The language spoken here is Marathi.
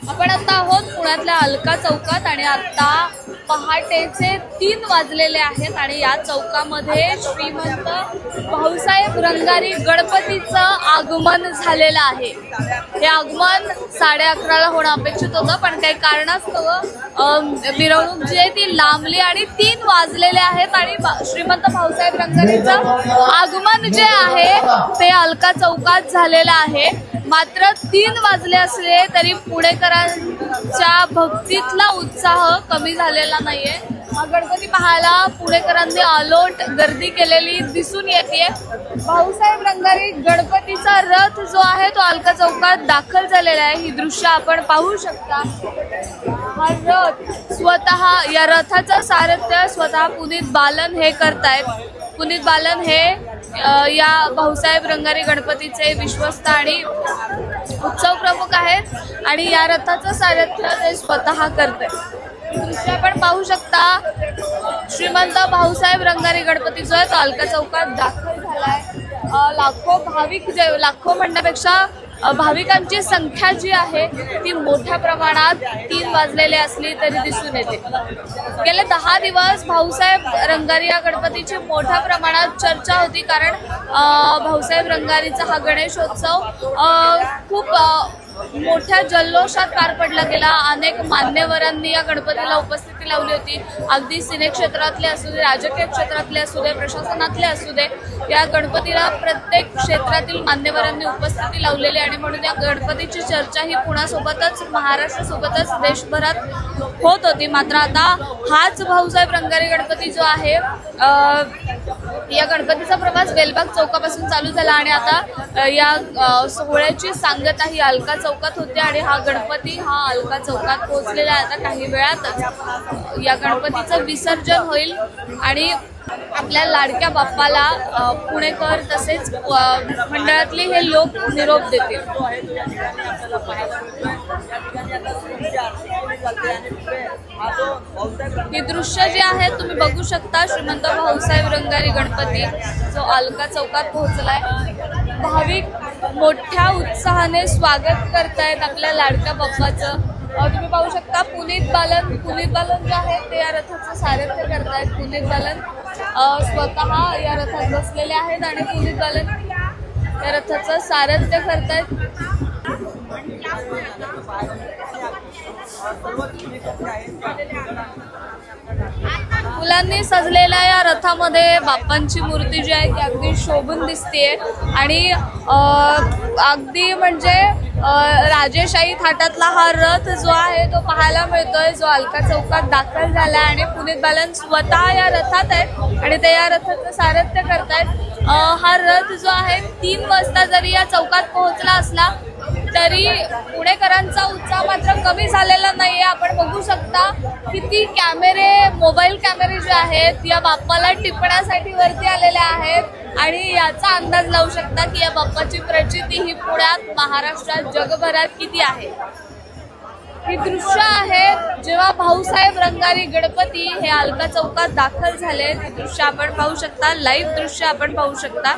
आपण आता आहोत पुण्यातल्या अलका चौकात आणि आता पहाटेचे 3 वाजलेले आहेत आणि या चौकामध्ये श्रीमंत भाऊसाहेब रंगारी गणपतीचं आगमन झालेलं आहे। हे आगमन 11:30ला होणं अपेक्षित होतं, पण काही कारणास्तव मिरवणूक जी आहे ती लांबली आणि 3 वाजलेले आहेत आणि श्रीमंत भाऊसाहेब रंगारीचं आगमन जे आहे ते अलका चौकात झालेलं आहे। मात्र 3 वाजले असले तरी पुणेकरांच्या भक्तीतला उत्साह कमी झालेला नाहीये। हा गणपती पाहायला पुणेकरांनी अलोट गर्दी केलेली दिसून येते। भाऊसाहेब रंगारी गणपतीचा रथ जो आहे तो अलका चौकात दाखल झालेला आहे। ही दृश्य आपण पाहू शकता। हा रथ स्वतः, या रथाचं सारथ्य स्वतः पुनीत बालन हे करतायत। पुनीत बालन हे या भाऊसाहेब रंगारी गणपतीचे विश्वस्त आणि उत्सव प्रमुख आहेत आणि या रथाचं सारथ्य ते स्वतः करतात। दृश्य आपण पाहू शकता। श्रीमंत भाऊसाहेब रंगारी गणपती जो आहे तो अलका चौकात दाखल झालाय। लाखो भाविक, लाखो म्हणण्यापेक्षा भाविकांची संख्या जी आहे ती मोठ्या प्रमाणात 3 वाजलेले असली तरी दिसून येते। गेले 10 दिवस भाऊसाहेब रंगारी या गणपतीची मोठ्या प्रमाणात चर्चा होती, कारण भाऊसाहेब रंगारीचा हा गणेशोत्सव खूप मोठ्या जल्लोषात पार पडला गेला। अनेक मान्यवरांनी या गणपतीला उपस्थिती लावली होती। अगदी सिने क्षेत्रातले असू दे, राजकीय क्षेत्रातले असू दे, प्रशासनातले असू दे, या गणपतीला प्रत्येक क्षेत्रातील मान्यवरांनी उपस्थिती लावलेली आणि म्हणून या गणपतीची चर्चा ही पुण्यासोबतच महाराष्ट्रासोबतच देशभरात होत होती। मात्र आता हाच भाऊसाहेब रंगारी गणपती जो आहे, या गणपतीचा प्रवास बेलबाग चौकापासून चालू झाला आणि आता या सोहळ्याची सांगता ही अलका चौकात होते आणि हा गणपती हा अलका चौकात पोहोचलेला आहे। आता काही वेळातच या गणपतीचं विसर्जन होईल आणि आपल्या लाडक्या बाप्पाला पुणेकर तसेच मंडळातले हे लोक निरोप देतील। ही दृश्य जी आहे तुम्ही बघू शकता। श्रीमंत भाऊसाहेब रंगारी गणपती जो अलका चौकात पोहोचलाय। भाविक मोठ्या उत्साहाने स्वागत करतायत आपल्या लाडक्या बाप्पाचं। तुम्ही पाहू शकता पुनीत बालन जे आहे ते या रथाचं सारथ्य करतायत। पुनीत बालन स्वतः या रथात बसलेले आहेत आणि पुनीत बालन या रथाचं सारथ्य करतायत। फुलांनी सजलेल्या या रथामध्ये बाप्पांची मूर्ती जी आहे ती अगदी शोभून दिसतेय आणि अगदी म्हणजे राजेशाही थाटातला हा रथ जो आहे तो पाहायला मिळतोय, जो अलका चौकात दाखल झाला आणि पुनीत बालन स्वतः या रथात आहेत आणि ते या रथाचं सारथ्य करतायत। हा रथ जो आहे 3 वाजता जरी या चौकात पोहोचला असला तरी पुणेकरांचा उत्साह मात्र कमी झालेला नाहीये। आपण बघू शकता किती कॅमेरे, मोबाईल कॅमेरे जे आहेत या बाप्पाला टिपण्यासाठी वरती आलेले आहेत आणि याचा अंदाज लावू शकता की या बाप्पाची प्रचिती ही पुण्यात, महाराष्ट्रात, जगभरात किती आहे। ही दृश्य आहे जेव्हा भाऊसाहेब रंगारी गणपती हे अलका चौकात दाखल झाले। हे दृश्य आपण पाहू शकता, लाईव्ह दृश्य आपण पाहू शकता।